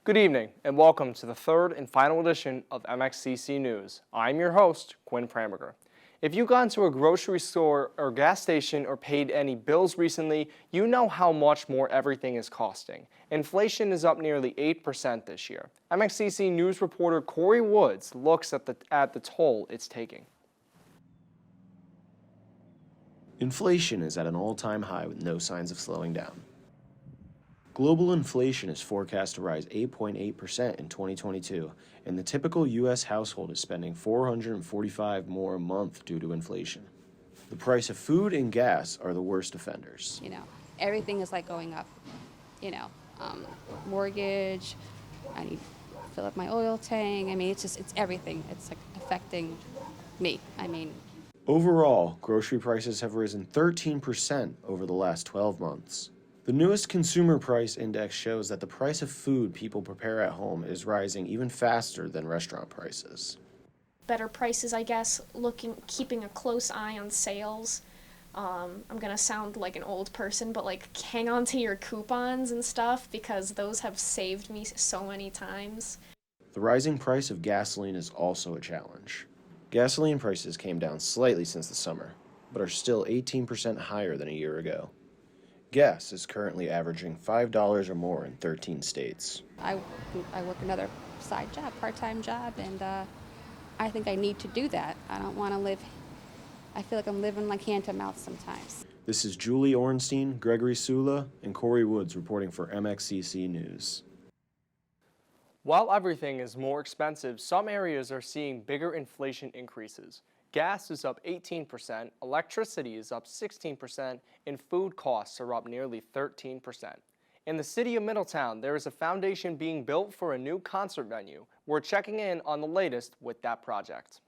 Good evening and welcome to the third and final edition of MxCC News. I'm your host, Quinn Pramberger. If you've gone to a grocery store or gas station or paid any bills recently, you know how much more everything is costing. Inflation is up nearly 8% this year. MxCC News reporter Corey Woods looks at the toll it's taking. Inflation is at an all-time high with no signs of slowing down. Global inflation is forecast to rise 8.8% in 2022, and the typical U.S. household is spending $445 more a month due to inflation. The price of food and gas are the worst offenders. Everything is like going up. Mortgage, I need to fill up my oil tank. It's everything. It's like affecting me. Overall, grocery prices have risen 13% over the last 12 months. The newest consumer price index shows that the price of food people prepare at home is rising even faster than restaurant prices. Better prices, I guess, keeping a close eye on sales. I'm gonna sound like an old person, but hang on to your coupons and stuff because those have saved me so many times. The rising price of gasoline is also a challenge. Gasoline prices came down slightly since the summer, but are still 18% higher than a year ago. Gas is currently averaging $5 or more in 13 states. I work another side job, part-time job, and I think I need to do that. I don't want to live, I feel like I'm living like hand to mouth sometimes. This is Julie Ornstein, Gregory Sula, and Corey Woods reporting for MxCC News. While everything is more expensive, some areas are seeing bigger inflation increases. Gas is up 18%, electricity is up 16%, and food costs are up nearly 13%. In the city of Middletown, there is a foundation being built for a new concert venue. We're checking in on the latest with that project.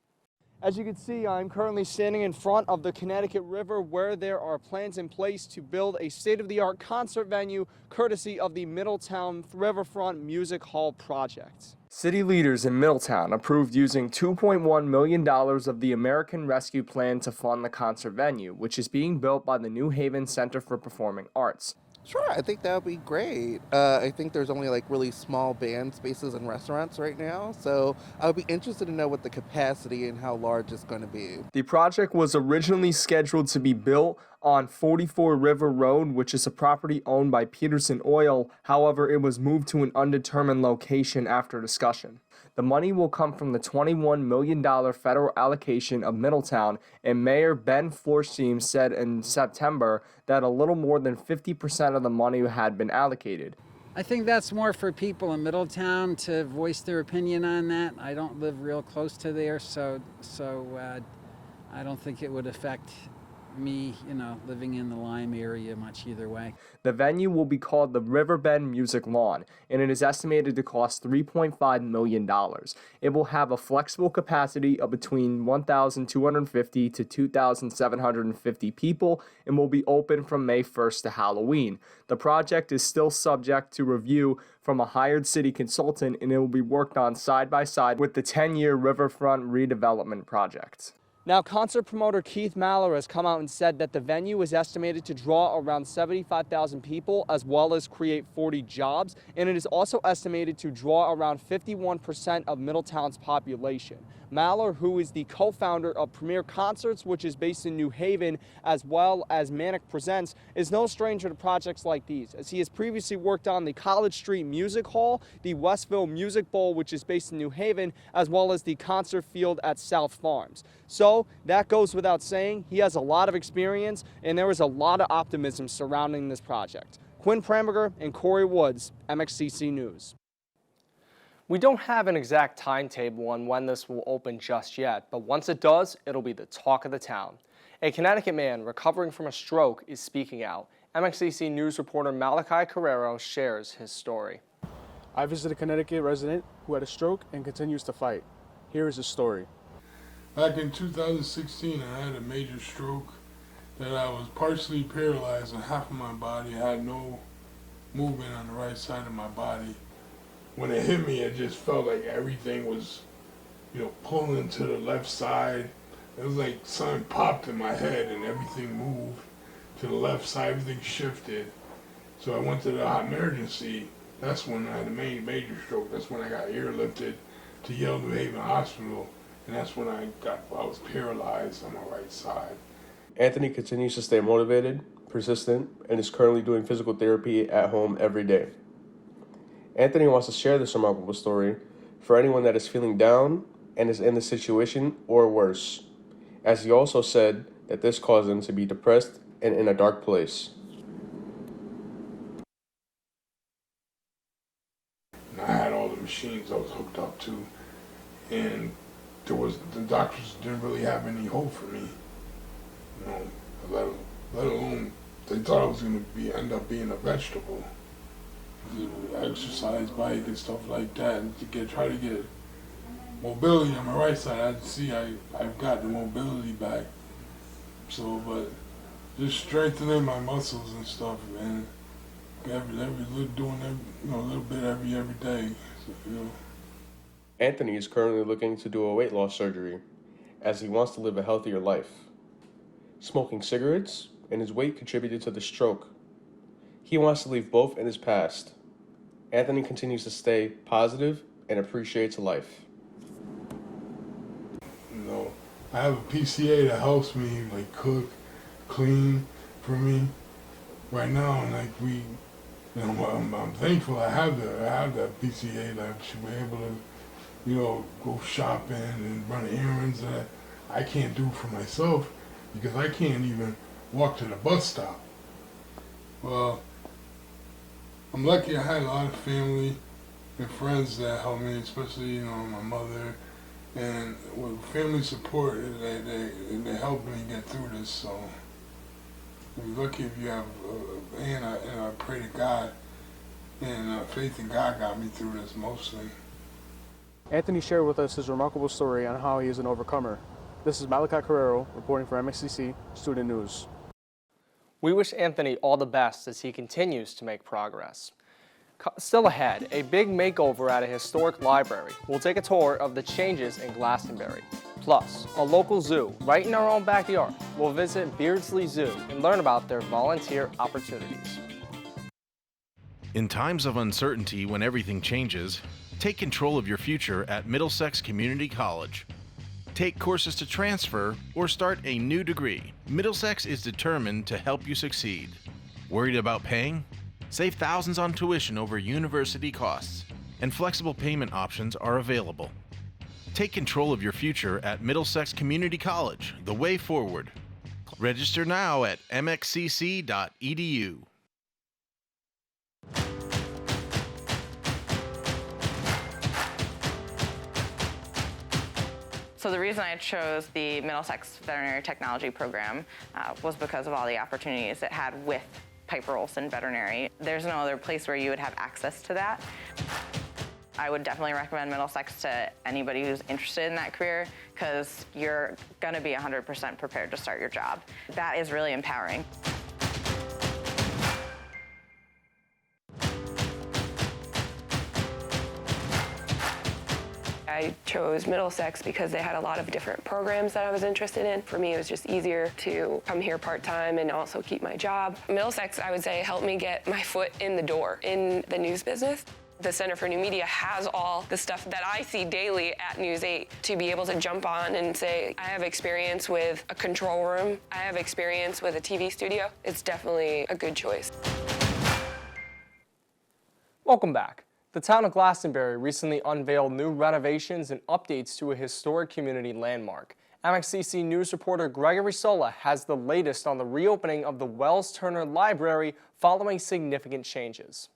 As you can see, I'm currently standing in front of the Connecticut River where there are plans in place to build a state-of-the-art concert venue courtesy of the Middletown Riverfront Music Hall project. City leaders in Middletown approved using $2.1 million of the American Rescue Plan to fund the concert venue, which is being built by the New Haven Center for Performing Arts. Sure, I think that would be great. I think there's only really small band spaces in restaurants right now, so I would be interested to know what the capacity and how large it's going to be. The project was originally scheduled to be built on 44 River Road, which is a property owned by Peterson Oil. However, it was moved to an undetermined location after discussion. The money will come from the $21 million federal allocation of Middletown, and Mayor Ben Florsheim said in September that a little more than 50% of the money had been allocated. I think that's more for people in Middletown to voice their opinion on that. I don't live real close to there, so I don't think it would affect me, living in the Lyme area much either way. The venue will be called the Riverbend Music Lawn, and it is estimated to cost $3.5 million. It will have a flexible capacity of between 1,250 to 2,750 people and will be open from May 1st to Halloween. The project is still subject to review from a hired city consultant, and it will be worked on side by side with the 10-year Riverfront redevelopment project. Now, concert promoter Keith Maller has come out and said that the venue is estimated to draw around 75,000 people as well as create 40 jobs, and it is also estimated to draw around 51% of Middletown's population. Maller, who is the co-founder of Premier Concerts, which is based in New Haven, as well as Manic Presents, is no stranger to projects like these, as he has previously worked on the College Street Music Hall, the Westville Music Bowl, which is based in New Haven, as well as the concert field at South Farms. So that goes without saying, he has a lot of experience, and there is a lot of optimism surrounding this project. Quinn Pramberger and Corey Woods, MxCC News. We don't have an exact timetable on when this will open just yet, but once it does, it'll be the talk of the town. A Connecticut man recovering from a stroke is speaking out. MxCC News reporter Malachi Carrero shares his story. I visited a Connecticut resident who had a stroke and continues to fight. Here is his story. Back in 2016, I had a major stroke that I was partially paralyzed on half of my body. I had no movement on the right side of my body. When it hit me, it just felt like everything was, pulling to the left side. It was like something popped in my head and everything moved to the left side, everything shifted. So I went to the emergency. That's when I had a major stroke. That's when I got airlifted to Yale New Haven Hospital. And that's when I was paralyzed on my right side. Anthony continues to stay motivated, persistent, and is currently doing physical therapy at home every day. Anthony wants to share this remarkable story for anyone that is feeling down and is in this situation or worse, as he also said that this caused him to be depressed and in a dark place. And I had all the machines I was hooked up to, and the doctors didn't really have any hope for me. Let alone they thought I was going to end up being a vegetable. Exercise bike and stuff like that, and try to get mobility on my right side. I've got the mobility back. So, but just strengthening my muscles and stuff, man. Doing a little bit every day. So, Anthony is currently looking to do a weight loss surgery, as he wants to live a healthier life. Smoking cigarettes and his weight contributed to the stroke. He wants to leave both in his past. Anthony continues to stay positive and appreciates life. I have a PCA that helps me cook, clean for me right now, and I'm thankful I have that PCA that should be able to go shopping and run errands that I can't do for myself because I can't even walk to the bus stop. Well, I'm lucky I had a lot of family and friends that helped me, especially my mother, and with family support, they helped me get through this. So you're lucky if you have, and I pray to God, and faith in God got me through this mostly. Anthony shared with us his remarkable story on how he is an overcomer. This is Malachi Carrero reporting for MxCC Student News. We wish Anthony all the best as he continues to make progress. Still ahead, a big makeover at a historic library. We'll take a tour of the changes in Glastonbury. Plus, a local zoo right in our own backyard. We'll visit Beardsley Zoo and learn about their volunteer opportunities. In times of uncertainty when everything changes, take control of your future at Middlesex Community College. Take courses to transfer or start a new degree. Middlesex is determined to help you succeed. Worried about paying? Save thousands on tuition over university costs, and flexible payment options are available. Take control of your future at Middlesex Community College, the way forward. Register now at mxcc.edu. So the reason I chose the Middlesex Veterinary Technology Program was because of all the opportunities it had with Piper Olson Veterinary. There's no other place where you would have access to that. I would definitely recommend Middlesex to anybody who's interested in that career because you're going to be 100% prepared to start your job. That is really empowering. I chose Middlesex because they had a lot of different programs that I was interested in. For me, it was just easier to come here part-time and also keep my job. Middlesex, I would say, helped me get my foot in the door in the news business. The Center for New Media has all the stuff that I see daily at News 8 to be able to jump on and say, I have experience with a control room, I have experience with a TV studio. It's definitely a good choice. Welcome back. The town of Glastonbury recently unveiled new renovations and updates to a historic community landmark. MxCC News reporter Gregory Sola has the latest on the reopening of the Wells Turner Library following significant changes.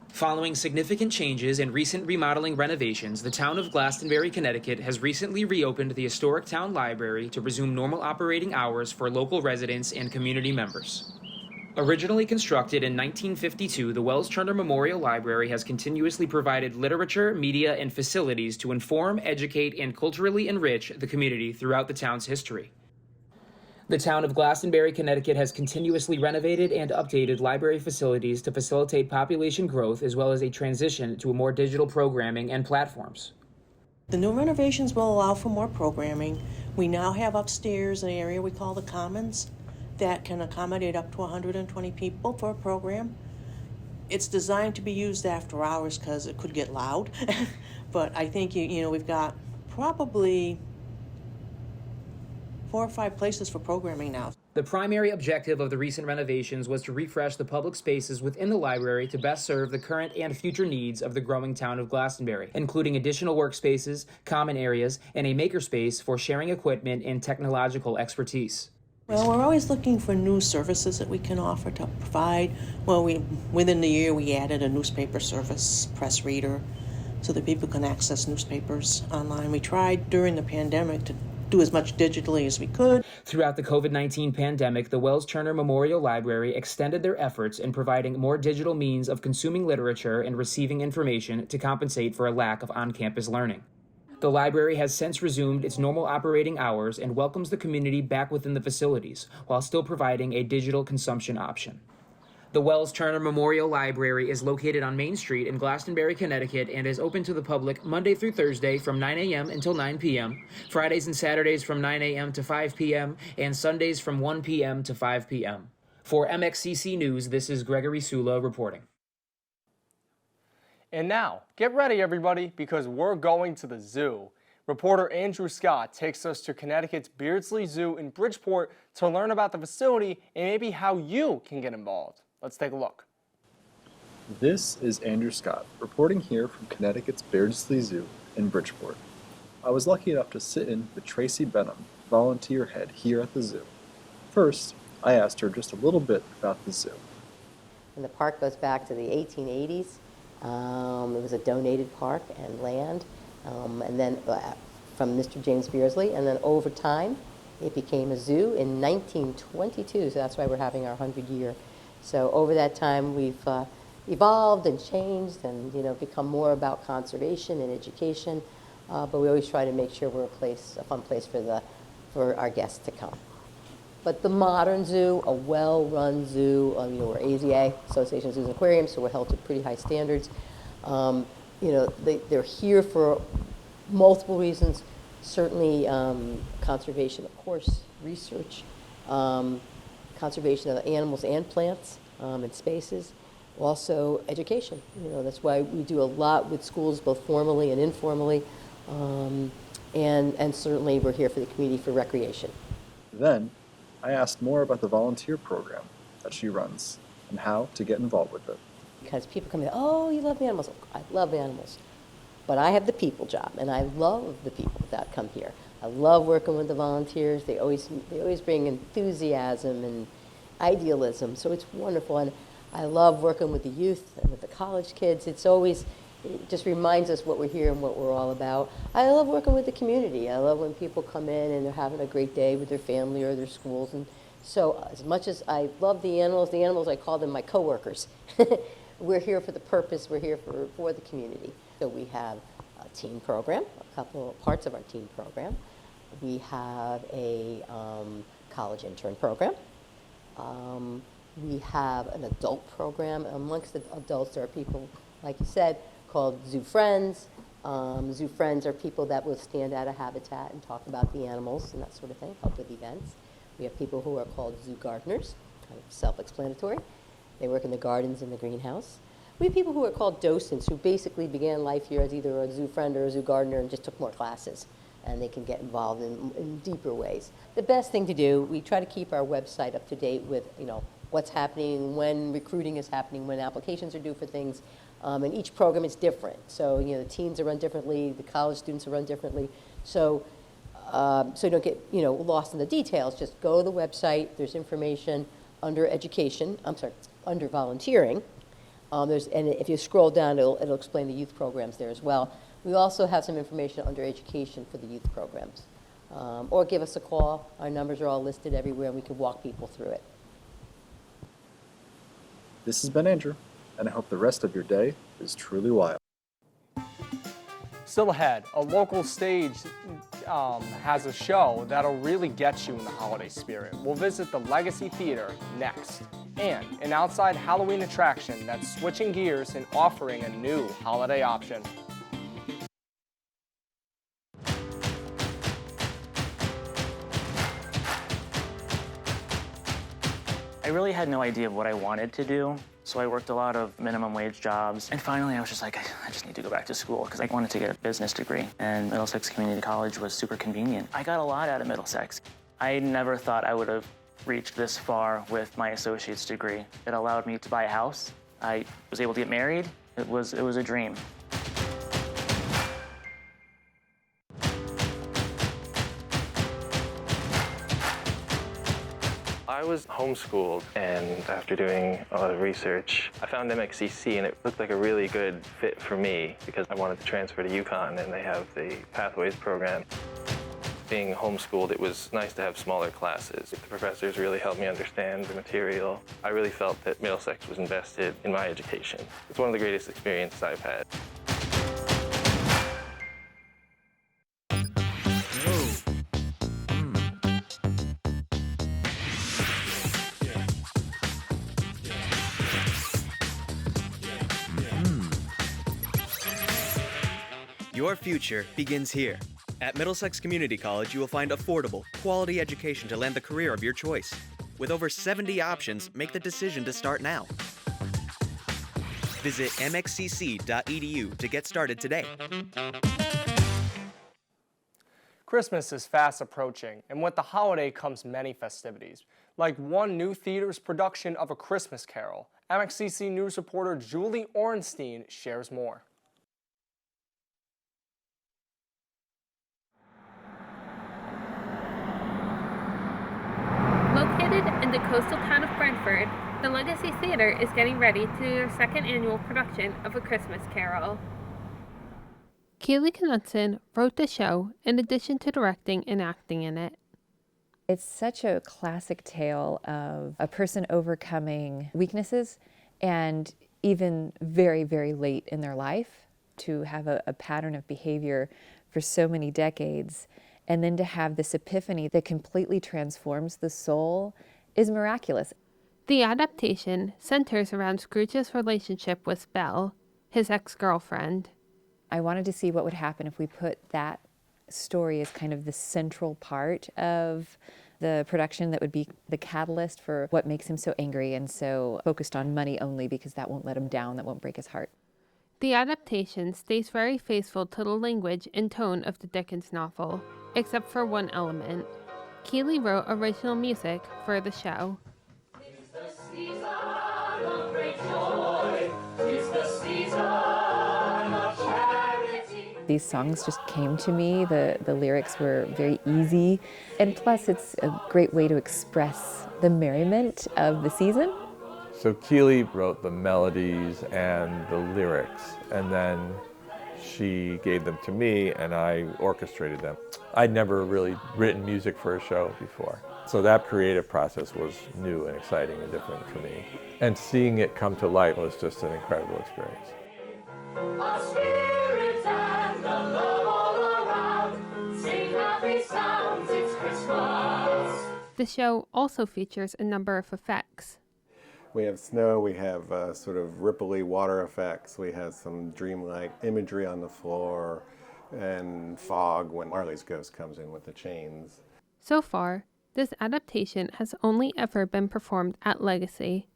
Following significant changes and recent remodeling renovations, the town of Glastonbury, Connecticut has recently reopened the historic town library to resume normal operating hours for local residents and community members. Originally constructed in 1952, the Wells Turner Memorial Library has continuously provided literature, media, and facilities to inform, educate, and culturally enrich the community throughout the town's history. The town of Glastonbury, Connecticut has continuously renovated and updated library facilities to facilitate population growth as well as a transition to a more digital programming and platforms. The new renovations will allow for more programming. We now have upstairs an area we call the Commons that can accommodate up to 120 people for a program. It's designed to be used after hours because it could get loud. But I think, we've got probably 4 or 5 places for programming now. The primary objective of the recent renovations was to refresh the public spaces within the library to best serve the current and future needs of the growing town of Glastonbury, including additional workspaces, common areas, and a makerspace for sharing equipment and technological expertise. Well, we're always looking for new services that we can offer to provide. Well, within the year we added a newspaper service, press reader, so that people can access newspapers online. We tried during the pandemic to do as much digitally as we could. Throughout the COVID-19 pandemic, the Wells Turner Memorial Library extended their efforts in providing more digital means of consuming literature and receiving information to compensate for a lack of on-campus learning. The library has since resumed its normal operating hours and welcomes the community back within the facilities, while still providing a digital consumption option. The Wells Turner Memorial Library is located on Main Street in Glastonbury, Connecticut, and is open to the public Monday through Thursday from 9 a.m. until 9 p.m., Fridays and Saturdays from 9 a.m. to 5 p.m., and Sundays from 1 p.m. to 5 p.m. For MxCC News, this is Gregory Sula reporting. And now, get ready everybody, because we're going to the zoo. Reporter Andrew Scott takes us to Connecticut's Beardsley Zoo in Bridgeport to learn about the facility and maybe how you can get involved. Let's take a look. This is Andrew Scott, reporting here from Connecticut's Beardsley Zoo in Bridgeport. I was lucky enough to sit in with Tracy Benham, volunteer head here at the zoo. First, I asked her just a little bit about the zoo. And the park goes back to the 1880s. It was a donated park and land, and then from Mr. James Beardsley, and then over time it became a zoo in 1922, so that's why we're having our 100-year. So over that time we've evolved and changed and become more about conservation and education, but we always try to make sure we're a fun place for our guests to come. But the modern zoo, a well-run zoo, we're AZA, Association of Zoos and Aquariums, so we're held to pretty high standards. They're here for multiple reasons. Certainly conservation, of course, research, conservation of animals and plants and spaces, also education. That's why we do a lot with schools, both formally and informally, and certainly we're here for the community for recreation. Then, I asked more about the volunteer program that she runs and how to get involved with it. Because people come in, oh, you love animals. I love animals. But I have the people job, and I love the people that come here. I love working with the volunteers. They always bring enthusiasm and idealism, so it's wonderful. And I love working with the youth and with the college kids. It just reminds us what we're here and what we're all about. I love working with the community. I love when people come in and they're having a great day with their family or their schools. And so as much as I love the animals, I call them my coworkers. We're here for the purpose. We're here for the community. So we have a teen program, a couple of parts of our teen program. We have a college intern program. We have an adult program. Amongst the adults, there are people, like you said, called Zoo Friends. Zoo Friends are people that will stand at a habitat and talk about the animals and that sort of thing, help with events. We have people who are called Zoo Gardeners, kind of self-explanatory. They work in the gardens and the greenhouse. We have people who are called docents, who basically began life here as either a zoo friend or a zoo gardener and just took more classes, and they can get involved in deeper ways. The best thing to do, we try to keep our website up to date with what's happening, when recruiting is happening, when applications are due for things. And each program is different. So, the teens are run differently, the college students are run differently. So you don't get, lost in the details. Just go to the website. There's information under education. Under volunteering. And if you scroll down, it'll explain the youth programs there as well. We also have some information under education for the youth programs. Or give us a call. Our numbers are all listed everywhere, and we can walk people through it. This has been Andrew, and I hope the rest of your day is truly wild. Still ahead, a local stage has a show that'll really get you in the holiday spirit. We'll visit the Legacy Theater next. And an outside Halloween attraction that's switching gears and offering a new holiday option. I really had no idea of what I wanted to do, so I worked a lot of minimum wage jobs. And finally, I was just like, I just need to go back to school because I wanted to get a business degree. And Middlesex Community College was super convenient. I got a lot out of Middlesex. I never thought I would have reached this far with my associate's degree. It allowed me to buy a house. I was able to get married. It was a dream. I was homeschooled, and after doing a lot of research, I found MxCC, and it looked like a really good fit for me because I wanted to transfer to UConn, and they have the Pathways program. Being homeschooled, it was nice to have smaller classes. The professors really helped me understand the material. I really felt that Middlesex was invested in my education. It's one of the greatest experiences I've had. Your future begins here. At Middlesex Community College, you will find affordable, quality education to land the career of your choice. With over 70 options, make the decision to start now. Visit mxcc.edu to get started today. Christmas is fast approaching, and with the holiday comes many festivities, like one new theater's production of A Christmas Carol. MxCC News reporter Julie Orenstein shares more. Located in the coastal town of Brentford, the Legacy Theater is getting ready to do their second annual production of A Christmas Carol. Keely Knudsen wrote the show in addition to directing and acting in it. It's such a classic tale of a person overcoming weaknesses and even very, very late in their life to have a pattern of behavior for so many decades. And then to have this epiphany that completely transforms the soul is miraculous. The adaptation centers around Scrooge's relationship with Belle, his ex-girlfriend. I wanted to see what would happen if we put that story as kind of the central part of the production that would be the catalyst for what makes him so angry and so focused on money only because that won't let him down, that won't break his heart. The adaptation stays very faithful to the language and tone of the Dickens novel, except for one element. Keely wrote original music for the show. These songs just came to me. The lyrics were very easy, and plus it's a great way to express the merriment of the season. So Keely wrote the melodies and the lyrics, and then she gave them to me and I orchestrated them. I'd never really written music for a show before. So that creative process was new and exciting and different for me. And seeing it come to life was just an incredible experience. The show also features a number of effects. We have snow, we have sort of ripply water effects, we have some dreamlike imagery on the floor, and fog when Marley's ghost comes in with the chains. So far, this adaptation has only ever been performed at Legacy.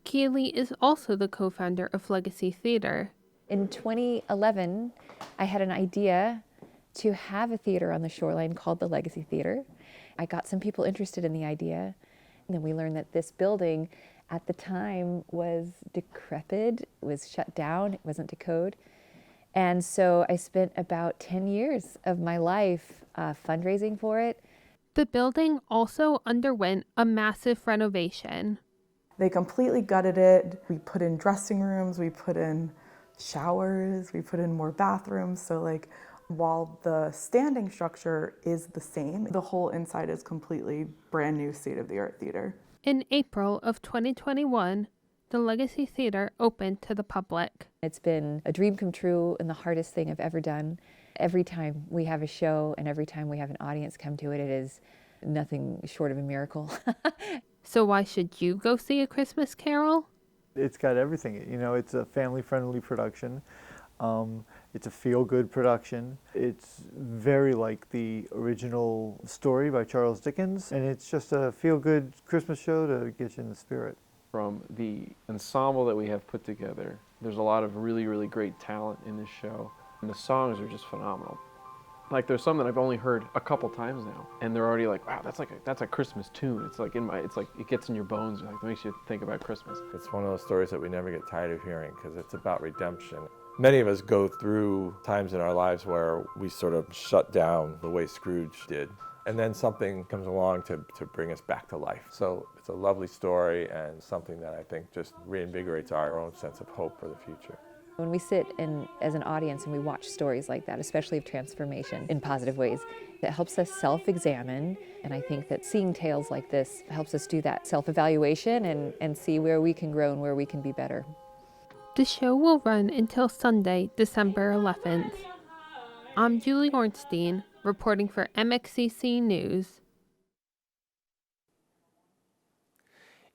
Keely is also the co-founder of Legacy Theater. In 2011, I had an idea to have a theater on the shoreline called the Legacy Theater. I got some people interested in the idea, and then we learned that this building at the time was decrepit, was shut down, it wasn't to code. And so I spent about 10 years of my life fundraising for it. The building also underwent a massive renovation. They completely gutted it. We put in dressing rooms, we put in showers, we put in more bathrooms. So like while the standing structure is the same, the whole inside is completely brand new state-of-the-art theater. In April of 2021, the Legacy Theater opened to the public. It's been a dream come true and the hardest thing I've ever done. Every time we have a show and every time we have an audience come to it, it is nothing short of a miracle. So why should you go see A Christmas Carol? It's got everything. You know, it's a family-friendly production. It's a feel-good production. It's very like the original story by Charles Dickens, and it's just a feel-good Christmas show to get you in the spirit. From the ensemble that we have put together, there's a lot of really, really great talent in this show, and the songs are just phenomenal. Like there's some that I've only heard a couple times now, and they're already like, wow, that's a Christmas tune. It's like it gets in your bones, like it makes you think about Christmas. It's one of those stories that we never get tired of hearing because it's about redemption. Many of us go through times in our lives where we sort of shut down the way Scrooge did, and then something comes along to bring us back to life. So it's a lovely story and something that I think just reinvigorates our own sense of hope for the future. When we sit as an audience and we watch stories like that, especially of transformation in positive ways, it helps us self-examine, and I think that seeing tales like this helps us do that self-evaluation and see where we can grow and where we can be better. The show will run until Sunday, December 11th. I'm Julie Ornstein, reporting for MxCC News.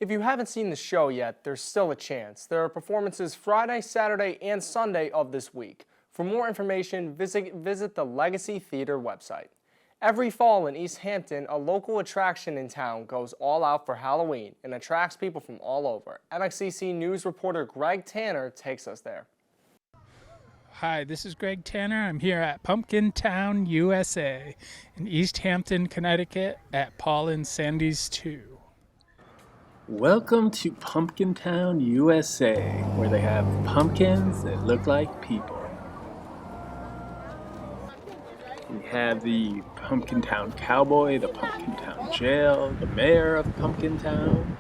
If you haven't seen the show yet, there's still a chance. There are performances Friday, Saturday, and Sunday of this week. For more information, visit the Legacy Theater website. Every fall in East Hampton, a local attraction in town goes all out for Halloween and attracts people from all over. MxCC News reporter Greg Tanner takes us there. Hi, this is Greg Tanner. I'm here at Pumpkin Town, USA, in East Hampton, Connecticut, at Paul and Sandy's 2. Welcome to Pumpkin Town, USA, where they have pumpkins that look like people. We have the Pumpkin Town Cowboy, the Pumpkin Town Jail, the Mayor of Pumpkin Town,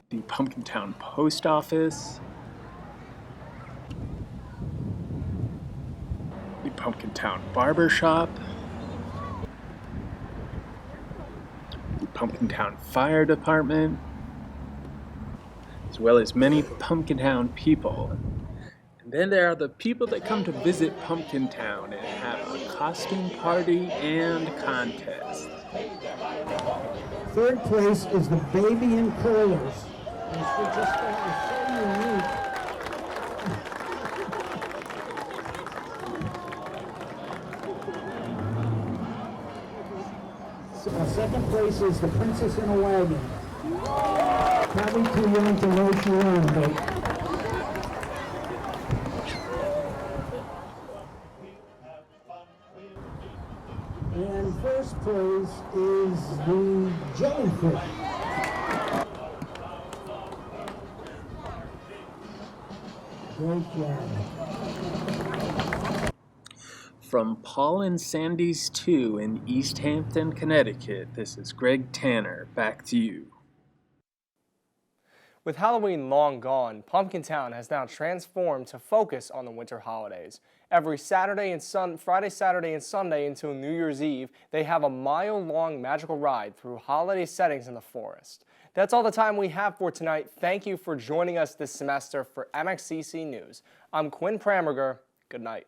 the Pumpkin Town Post Office, the Pumpkin Town Barber Shop, the Pumpkin Town Fire Department, as well as many Pumpkin Town people. And then there are the people that come to visit Pumpkin Town and have a costume party and contest. Third place is the Baby and Curlers. And we just thought it was so unique. Second place is the Princess in a Wagon. Probably too young to know she won, but and first place is the Jellyfish. Great job. From Paul and Sandy's 2 in East Hampton, Connecticut, this is Greg Tanner. Back to you. With Halloween long gone, Pumpkin Town has now transformed to focus on the winter holidays. Every Friday, Saturday, and Sunday until New Year's Eve, they have a mile-long magical ride through holiday settings in the forest. That's all the time we have for tonight. Thank you for joining us this semester for MxCC News. I'm Quinn Pramerger. Good night.